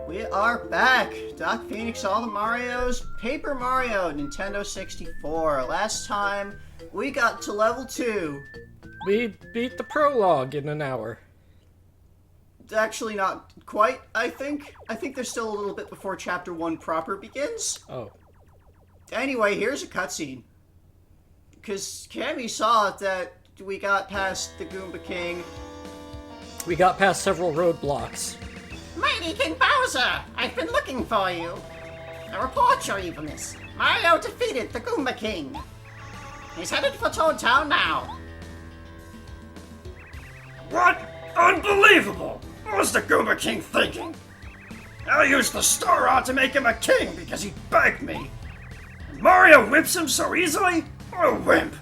We are back! Doc Phoenix, all the Marios, Paper Mario, Nintendo 64. Last time, we got to level 2. We beat the prologue in an hour. Actually, not quite, I think. I think there's still a little bit before Chapter 1 proper begins. Oh. Anyway, here's a cutscene. Because Cammy saw that we got past the Goomba King. We got past several roadblocks. Mighty King Bowser, I've been looking for you. I report your evilness. Mario defeated the Goomba King. He's headed for Toad Town now. What? Unbelievable! What was the Goomba King thinking? I used the Star Rod to make him a king because he begged me. And Mario whips him so easily? What a wimp!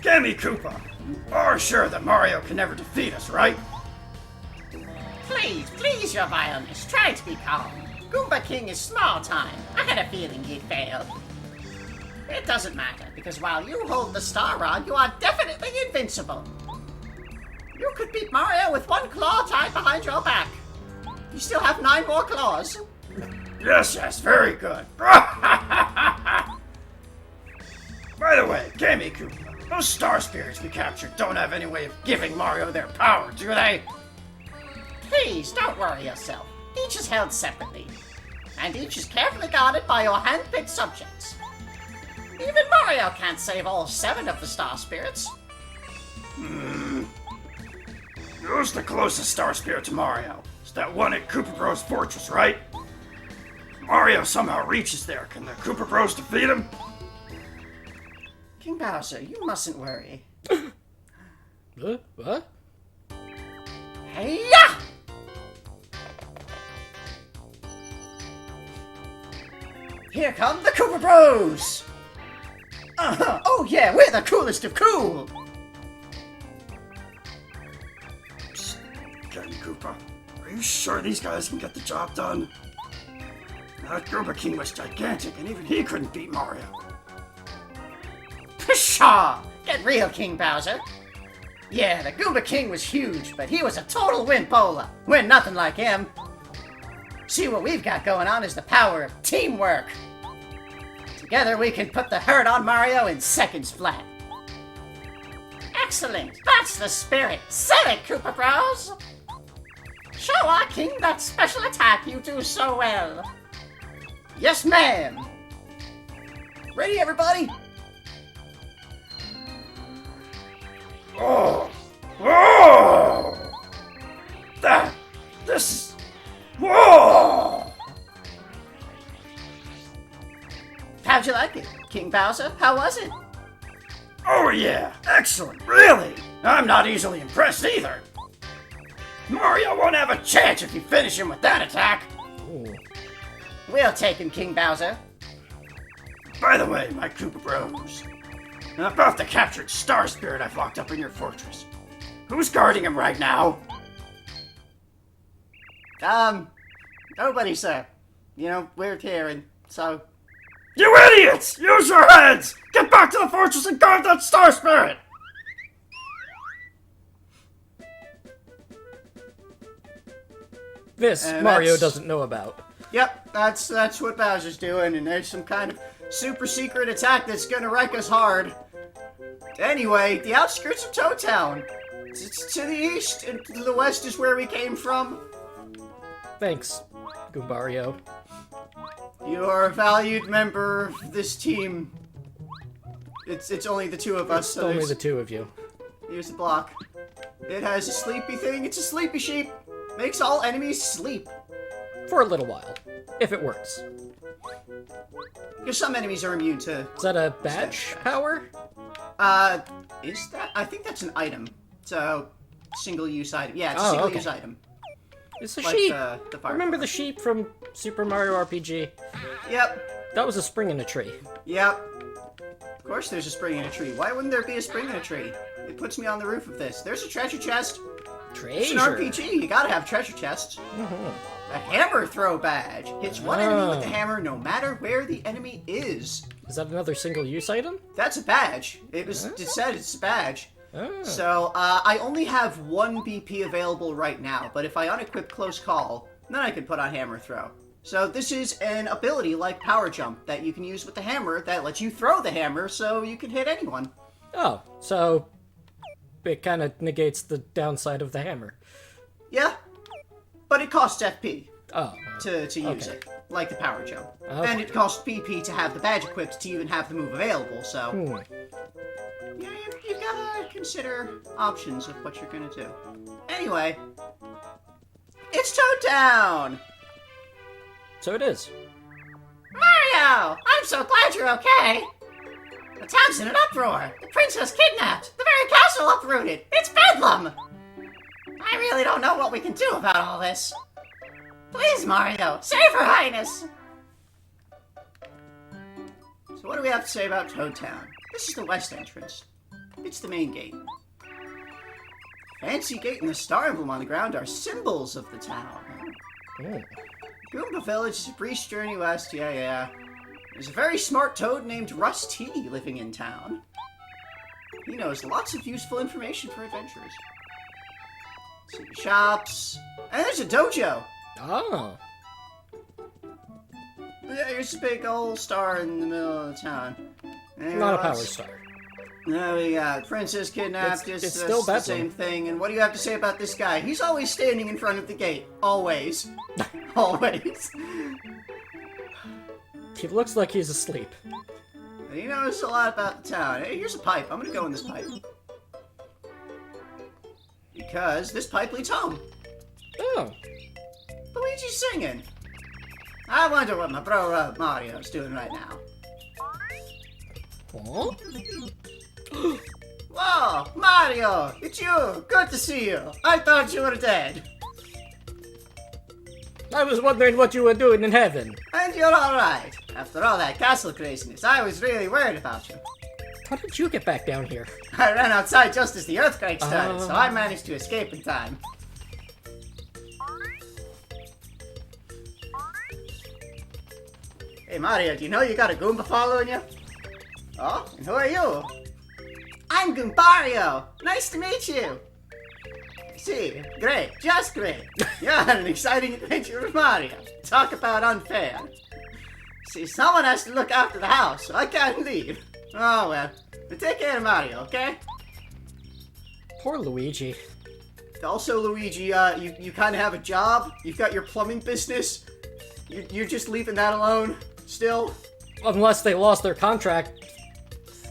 Gammy Koopa, you are sure that Mario can never defeat us, right? Please, your Evilness, try to be calm. Goomba King is small time. I had a feeling he'd fail. It doesn't matter, because while you hold the Star Rod, you are definitely invincible. You could beat Mario with one claw tied behind your back. You still have 9 more claws. Yes, very good. By the way, Gammy Koopa, those Star Spirits we captured don't have any way of giving Mario their power, do they? Please, don't worry yourself. Each is held separately, and each is carefully guarded by your hand-picked subjects. Even Mario can't save all 7 of the Star Spirits. Who's the closest Star Spirit to Mario? It's that one at Koopa Bros Fortress, right? If Mario somehow reaches there, can the Koopa Bros defeat him? King Bowser, you mustn't worry. What? Hey-ya! Here come the Koopa Bros! Oh yeah, we're the coolest of cool! Gammy Koopa, are you sure these guys can get the job done? That Goomba King was gigantic, and even he couldn't beat Mario. Pshaw! Get real, King Bowser. Yeah, the Goomba King was huge, but he was a total wimpola. We're nothing like him. See, what we've got going on is the power of teamwork. Together we can put the hurt on Mario in seconds flat. Excellent! That's the spirit! Say it, Koopa Bros! Show our king that special attack you do so well. Yes, ma'am! Ready, everybody? Oh! This... Whoa! How'd you like it, King Bowser? How was it? Oh yeah, excellent, really! I'm not easily impressed either. Mario won't have a chance if you finish him with that attack. Ooh. We'll take him, King Bowser. By the way, my Koopa Bros, about the captured Star Spirit I've locked up in your fortress. Who's guarding him right now? Nobody, sir. You know, we're here, and so... You idiots! Use your heads! Get back to the fortress and guard that Star Spirit! This And Mario that's- doesn't know about. Yep, that's what Bowser's doing, and there's some kind of super secret attack that's gonna wreck us hard. Anyway, the outskirts of Toad Town. It's to the east, and to the west is where we came from. Thanks, Goombario. You're a valued member of this team. It's only the 2 of us, It's so only there's- the 2 of you. here's the block. It has a sleepy thing. It's a sleepy sheep. Makes all enemies sleep. For a little while. If it works. Because some enemies are immune to... Is that a badge power? Is that? I think that's an item. So, single-use item. Yeah, it's a Oh, single-use okay. item. It's a Like sheep! the fire. Remember the sheep from Super Mario RPG? Yep. That was a spring in a tree. Yep. Of course there's a spring in a tree. Why wouldn't there be a spring in a tree? It puts me on the roof of this. There's a treasure chest. It's an Treasure! RPG. You gotta have treasure chests. A hammer throw badge. Hits one enemy with the hammer no matter where the enemy is. Is that another single-use item? That's a badge. It said it's a badge. Oh. So, I only have 1 BP available right now, but if I unequip Close Call, Then I can put on Hammer Throw. So this is an ability like Power Jump that you can use with the hammer that lets you throw the hammer so you can hit anyone. Oh, so it kind of negates the downside of the hammer. Yeah, but it costs FP Oh. to use okay. it, like the Power Jump. Okay. And it costs BP to have the badge equipped to even have the move available, so... Yeah, you've gotta consider options of what you're gonna do. Anyway, it's Toad Town! So it is. Mario! I'm so glad you're okay! The town's in an uproar! The princess kidnapped! The very castle uprooted! It's bedlam! I really don't know what we can do about all this. Please, Mario, save Her Highness! So what do we have to say about Toad Town? This is the west entrance. It's the main gate. Fancy gate and the star emblem on the ground are symbols of the town. Mm. Goomba Village is a brief journey west, yeah. There's a very smart toad named Russ T living in town. He knows lots of useful information for adventurers. See the shops, and there's a dojo! Oh. Yeah, here's a big old star in the middle of the town. And Not a power what's- star. Now we got Princess kidnapped, It's still the bedlam. same thing, and what do you have to say about this guy? He's always standing in front of the gate. Always. Always. He looks like he's asleep. And he knows a lot about the town. Hey, here's a pipe. I'm gonna go in this pipe. Because this pipe leads home. Oh. Luigi's singing. I wonder what my bro Mario's doing right now. Huh? Whoa, Mario! It's you! Good to see you! I thought you were dead. I was wondering what you were doing in heaven. And you're alright. After all that castle craziness, I was really worried about you. How did you get back down here? I ran outside just as the earthquake started, so I managed to escape in time. Hey Mario, do you know you got a Goomba following you? Oh, and who are you? I'm Goombario! Nice to meet you! See, great, just great. You're on an exciting adventure with Mario. Talk about unfair. See, someone has to look after the house, so I can't leave. Oh well, but take care of Mario, okay? Poor Luigi. Also, Luigi, you kind of have a job. You've got your plumbing business. You're just leaving that alone, still. Unless they lost their contract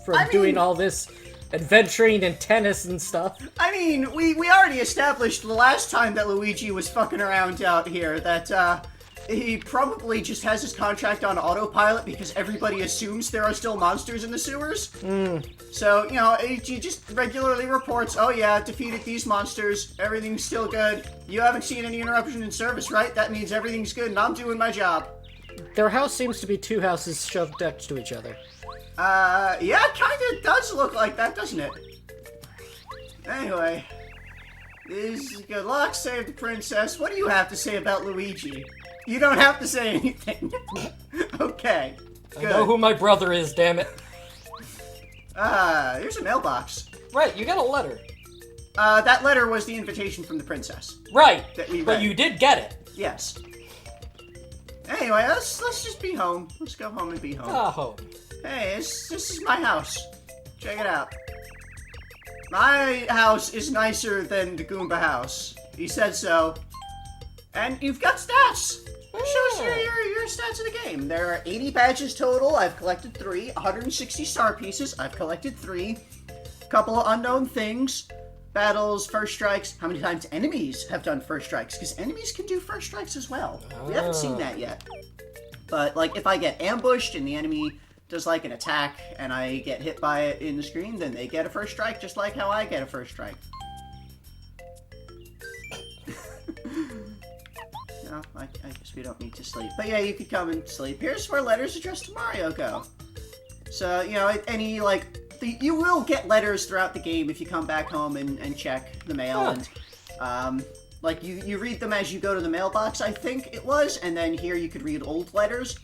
from I mean- doing all this adventuring and tennis and stuff. I mean, we already established the last time that Luigi was fucking around out here that, he probably just has his contract on autopilot because everybody assumes there are still monsters in the sewers. So, you know, he just regularly reports, oh yeah, defeated these monsters, everything's still good. You haven't seen any interruption in service, right? That means everything's good and I'm doing my job. Their house seems to be two houses shoved next to each other. Yeah, it kinda does look like that, doesn't it? Anyway, this is good luck, save the princess. What do you have to say about Luigi? You don't have to say anything. Okay, I good. know who my brother is, damn it. Here's a mailbox. Right, you got a letter. That letter was the invitation from the princess. Right, That we but read. you did get it. Yes. Anyway, let's just be home. Let's go home and be home. Oh. Hey, this is my house. Check it out. My house is nicer than the Goomba house. He said so. And you've got stats. It shows your stats of the game. There are 80 badges total. I've collected 3. 160 star pieces. I've collected 3. Couple of unknown things. Battles, first strikes. How many times enemies have done first strikes? Because enemies can do first strikes as well. We haven't seen that yet. But, like, if I get ambushed and the enemy does, like, an attack and I get hit by it in the screen, then they get a first strike just like how I get a first strike. No, I guess we don't need to sleep. But yeah, you could come and sleep. Here's where letters addressed to Mario go. So, you know, any, like, you will get letters throughout the game if you come back home and check the mail. And, like, you read them as you go to the mailbox, I think it was. And then here you could read old letters,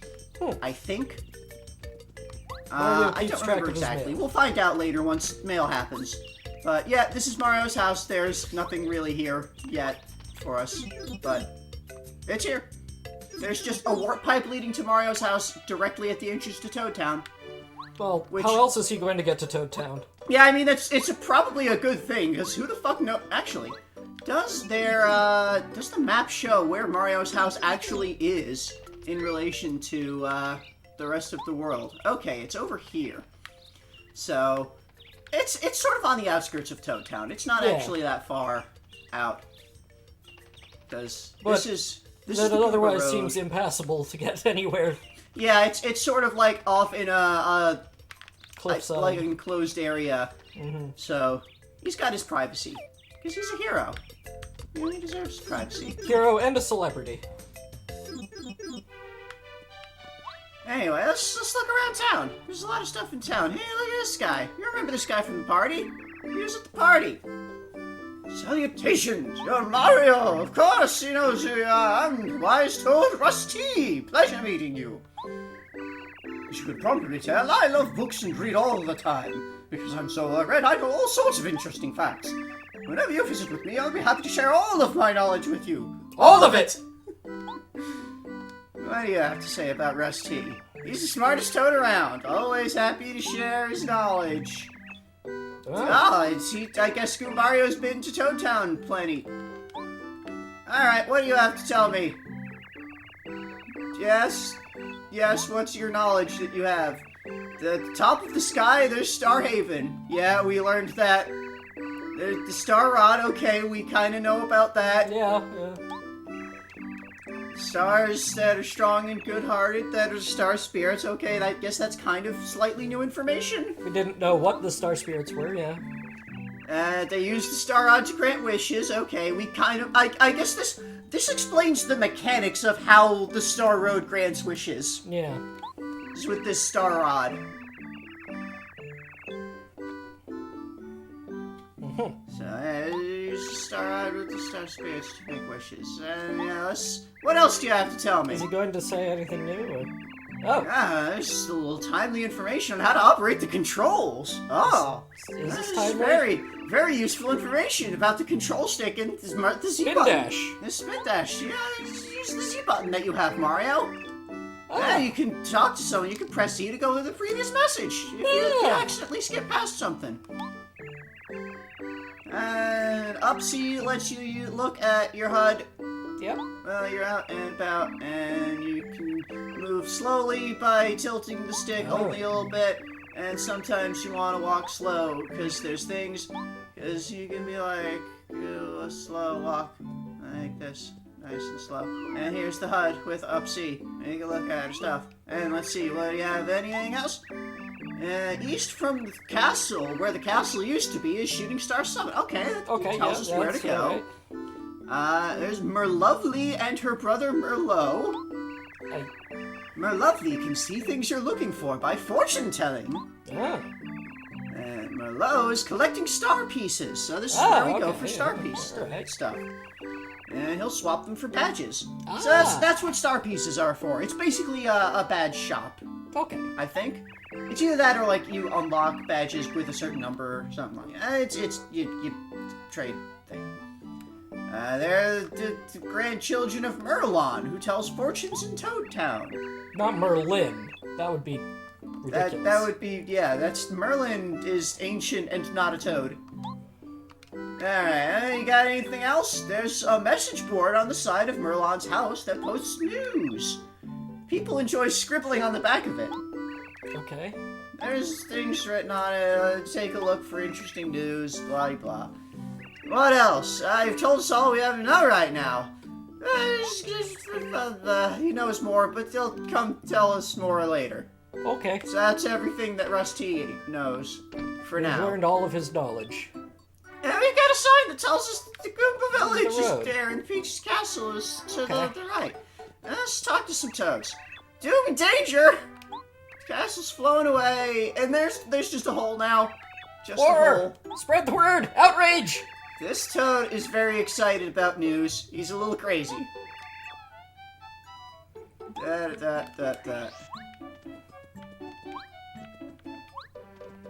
I think. Mario I keeps don't track remember of his exactly. mail. We'll find out later once mail happens. But yeah, this is Mario's house. There's nothing really here yet for us. But It's here. There's just a warp pipe leading to Mario's house directly at the entrance to Toad Town. Well, how else is he going to get to Toad Town? Yeah, I mean, it's probably a good thing, because who the fuck know... Actually, does the map show where Mario's house actually is in relation to, the rest of the world? Okay, it's over here. So, it's sort of on the outskirts of Toad Town. It's not actually that far out. Because this is the otherwise Road. seems impassable to get anywhere. Yeah, it's sort of like off in a Cliffside. like an enclosed area. Mm-hmm. So he's got his privacy because he's a hero. You know, he deserves privacy. Hero and a celebrity. Anyway, let's look around town. There's a lot of stuff in town. Hey, look at this guy. You remember this guy from the party? He was at the party. Salutations, you're Mario. Of course, he knows who you are. I'm Wise Toad Russ T. Pleasure meeting you. As you could probably tell, I love books and read all the time. Because I'm so well-read, I know all sorts of interesting facts. Whenever you visit with me, I'll be happy to share all of my knowledge with you. All of it! What do you have to say about Russ T? He's the smartest toad around, always happy to share his knowledge. I guess Goombario's been to Toad Town plenty. Alright, what do you have to tell me? Yes, what's your knowledge that you have? The top of the sky, there's Starhaven. Yeah, we learned that. There's the Star Rod, okay, we kind of know about that. Yeah. Stars that are strong and good-hearted, that are star spirits, okay, I guess that's kind of slightly new information. We didn't know what the star spirits were, yeah. They use the Star Rod to grant wishes, okay, we kind of, I guess this explains the mechanics of how the Star Road grants wishes. Yeah. Is with this Star Rod. So, use the Star Rod with the Star Spirits to make wishes. What else do you have to tell me? Is he going to say anything new? Or... Oh. There's just a little timely information on how to operate the controls. Oh. Is this That timely? very, very useful information about the control stick and the Z Spin button. dash. The spin dash. Yeah, use the Z button that you have, Mario. Oh. Yeah, you can talk to someone. You can press E to go to the previous message if you accidentally skip past something. And up C lets you look at your HUD. Yep. Well, you're out and about, and you can move slowly by tilting the stick only a little bit. And sometimes you want to walk slow, because there's things, because you can be like, do a slow walk, like this. Nice and slow. And here's the HUD with up C. Take a look at her stuff. And let's see, what do you have? Anything else? East from the castle, where the castle used to be, is Shooting Star Summit. Okay, that tells us where to go. Right. There's Merlovely and her brother Merlot. Merlovely can see things you're looking for by fortune telling. And Merlot is collecting star pieces. So this is where we go for star pieces stuff. And he'll swap them for badges. So that's what star pieces are for. It's basically a badge shop. Okay. I think. It's either that or like you unlock badges with a certain number or something like that. It's you trade thing. They're the grandchildren of Merlon, who tells fortunes in Toad Town. Not Merlin. That would be ridiculous. That would be, yeah, that's, Merlin is ancient and not a toad. Alright, you got anything else? There's a message board on the side of Merlon's house that posts news. People enjoy scribbling on the back of it. Okay. There's things written on it, take a look for interesting news, blah blah. What else? You've told us all we have to know right now. He knows more, but he'll come tell us more later. Okay. So that's everything that Russ T knows for We've now. learned all of his knowledge. And we got a sign that tells us that the Goomba Village is road. there and Peach's Castle is to the right. Let's talk to some toads. Doom and danger! The castle's flowing away, and there's just a hole now. Just a hole. Spread the word! Outrage! This toad is very excited about news. He's a little crazy.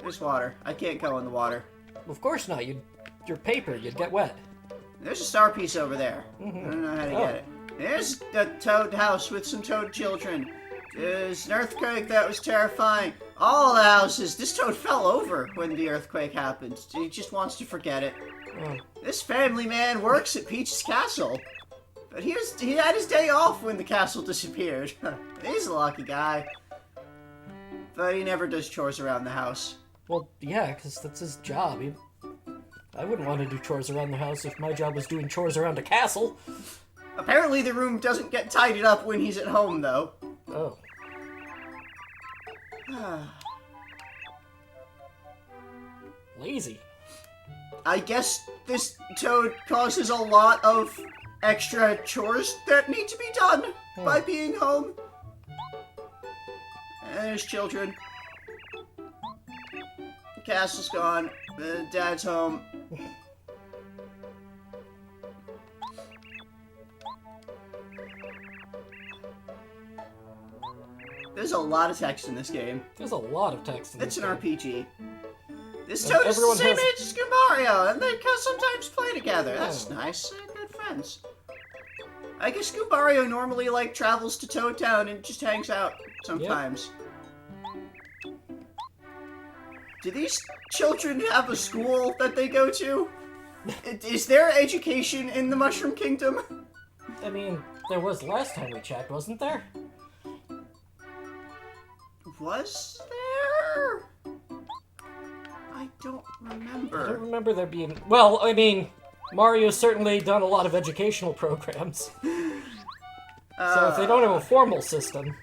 There's water. I can't go in the water. Of course not. You're paper. You'd get wet. There's a star piece over there. I don't know how to get it. There's There's a toad house with some toad children. There's an earthquake that was terrifying. All the houses. This toad fell over when the earthquake happened. He just wants to forget it. Oh. This family man works at Peach's castle. But he had his day off when the castle disappeared. He's a lucky guy. But he never does chores around the house. Well, yeah, because that's his job. I wouldn't want to do chores around the house if my job was doing chores around a castle. Apparently the room doesn't get tidied up when he's at home, though. Oh. Lazy. I guess this toad causes a lot of extra chores that need to be done by being home. And there's children. The castle's gone. The dad's home. There's a lot of text in this game. There's a lot of text in this It's an game. RPG. This And toad is the everyone same has- age as Goomba Mario, and they can sometimes play together. That's nice. They're good friends. I guess Goomba Mario normally, like, travels to Toad Town and just hangs out sometimes. Do these children have a school that they go to? Is there education in the Mushroom Kingdom? I mean, there was last time we checked, wasn't there? Was there? I don't I don't remember. remember there being... Well, I mean, Mario's certainly done a lot of educational programs. So if they don't have a formal system...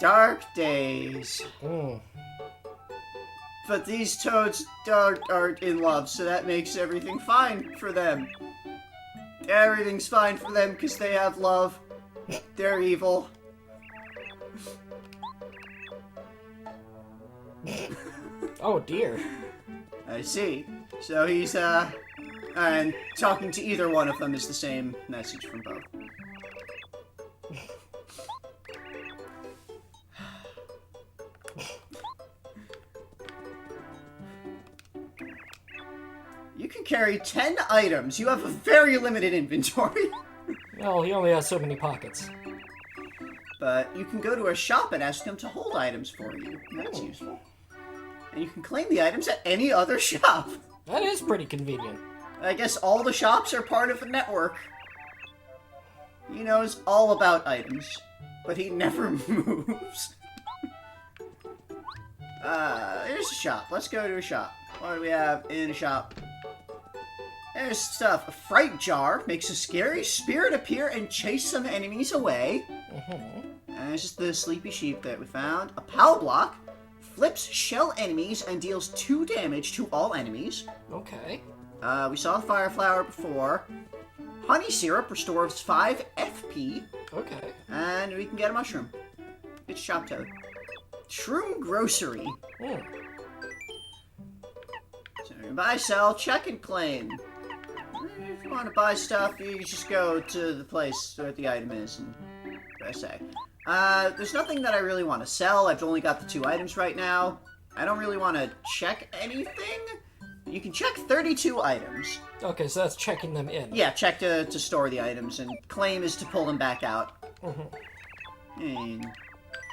Dark days. Mm. But these toads aren't in love, so that makes everything fine for them. Everything's fine for them because they have love. They're evil. Oh dear. I see. So he's, and talking to either one of them is the same message from both. You can carry 10 items. You have a very limited inventory. Well, he only has so many pockets. But you can go to a shop and ask them to hold items for you. That's useful. And you can claim the items at any other shop. That is pretty convenient. I guess all the shops are part of a network. He knows all about items, but he never moves. Here's a shop. Let's go to a shop. What do we have in a shop? There's stuff. A fright jar makes a scary spirit appear and chase some enemies away. And this is the sleepy sheep that we found. A power block flips shell enemies and deals 2 damage to all enemies. Okay. We saw the fire flower before. Honey syrup restores 5 FP. Okay. And we can get a mushroom. It's shop toad. Shroom grocery. Mm. So you buy, sell, check, and claim. If you want to buy stuff, you just go to the place where the item is and press A. There's nothing that I really want to sell. I've only got the 2 items right now. I don't really want to check anything. You can check 32 items. Okay, so that's checking them in. Yeah, check to store the items, and claim is to pull them back out. And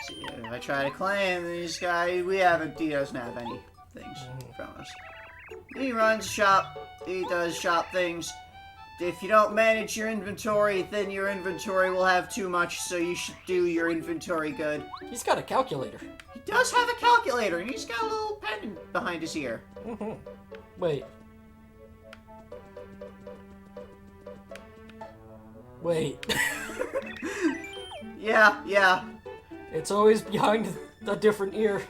see, if I try to claim this guy, he doesn't have any things from us. He runs a shop, he does shop things. If you don't manage your inventory, then your inventory will have too much, so you should do your inventory good. He's got a calculator. He does have a calculator, and he's got a little pen behind his ear. Wait. Wait. Yeah. It's always behind a different ear.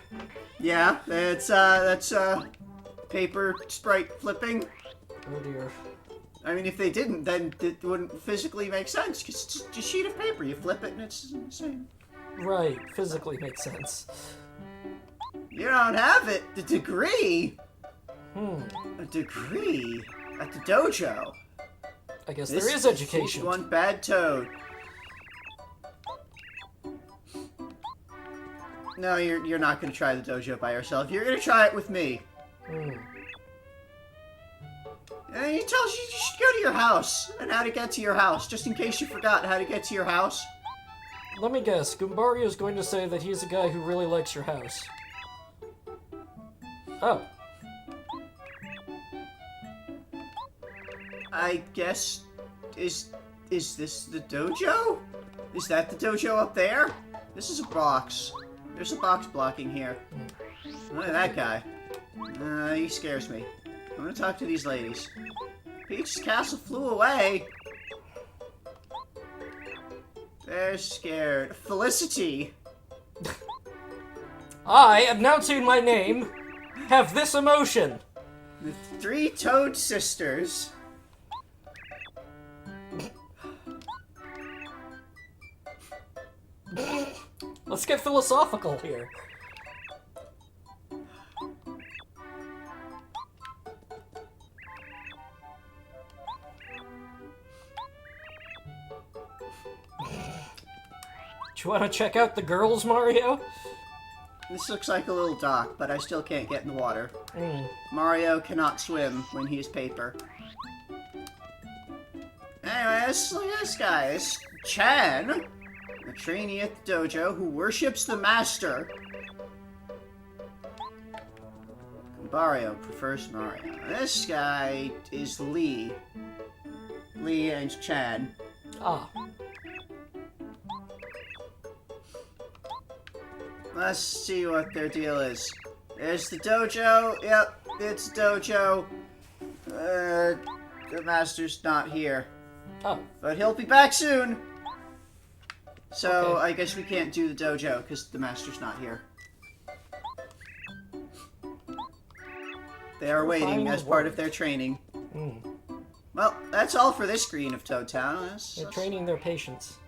Yeah, that's paper sprite flipping. Oh dear. I mean, if they didn't, then it wouldn't physically make sense, because it's just a sheet of paper. You flip it, and it's the same. Right, physically makes sense. You don't have it. The degree? A degree? At the dojo. I guess there is education. One bad toad. No, you're not going to try the dojo by yourself. You're going to try it with me. And he tells you you should go to your house and how to get to your house, just in case you forgot how to get to your house. Let me guess, Goombario's going to say that he's a guy who really likes your house. Oh. I guess... Is this the dojo? Is that the dojo up there? This is a box. There's a box blocking here. Look at that guy. He scares me. I'm gonna talk to these ladies. Peach's castle flew away. They're scared. Felicity! I, announcing my name, have this emotion. The three Toad sisters. Let's get philosophical here. Do you want to check out the girls, Mario? This looks like a little dock, but I still can't get in the water. Mario cannot swim when he's paper. Anyways, look at this guy. It's Chan, a trainee at the dojo who worships the master. Mario prefers Mario. This guy is Lee. Lee and Chan. Ah. Let's see what their deal is. There's the dojo. Yep, it's dojo. The master's not here. Oh. But he'll be back soon. So Okay. I guess we can't do the dojo because the master's not here. They are waiting as part of their training. Well, that's all for this screen of Toad Town. They're training their patience.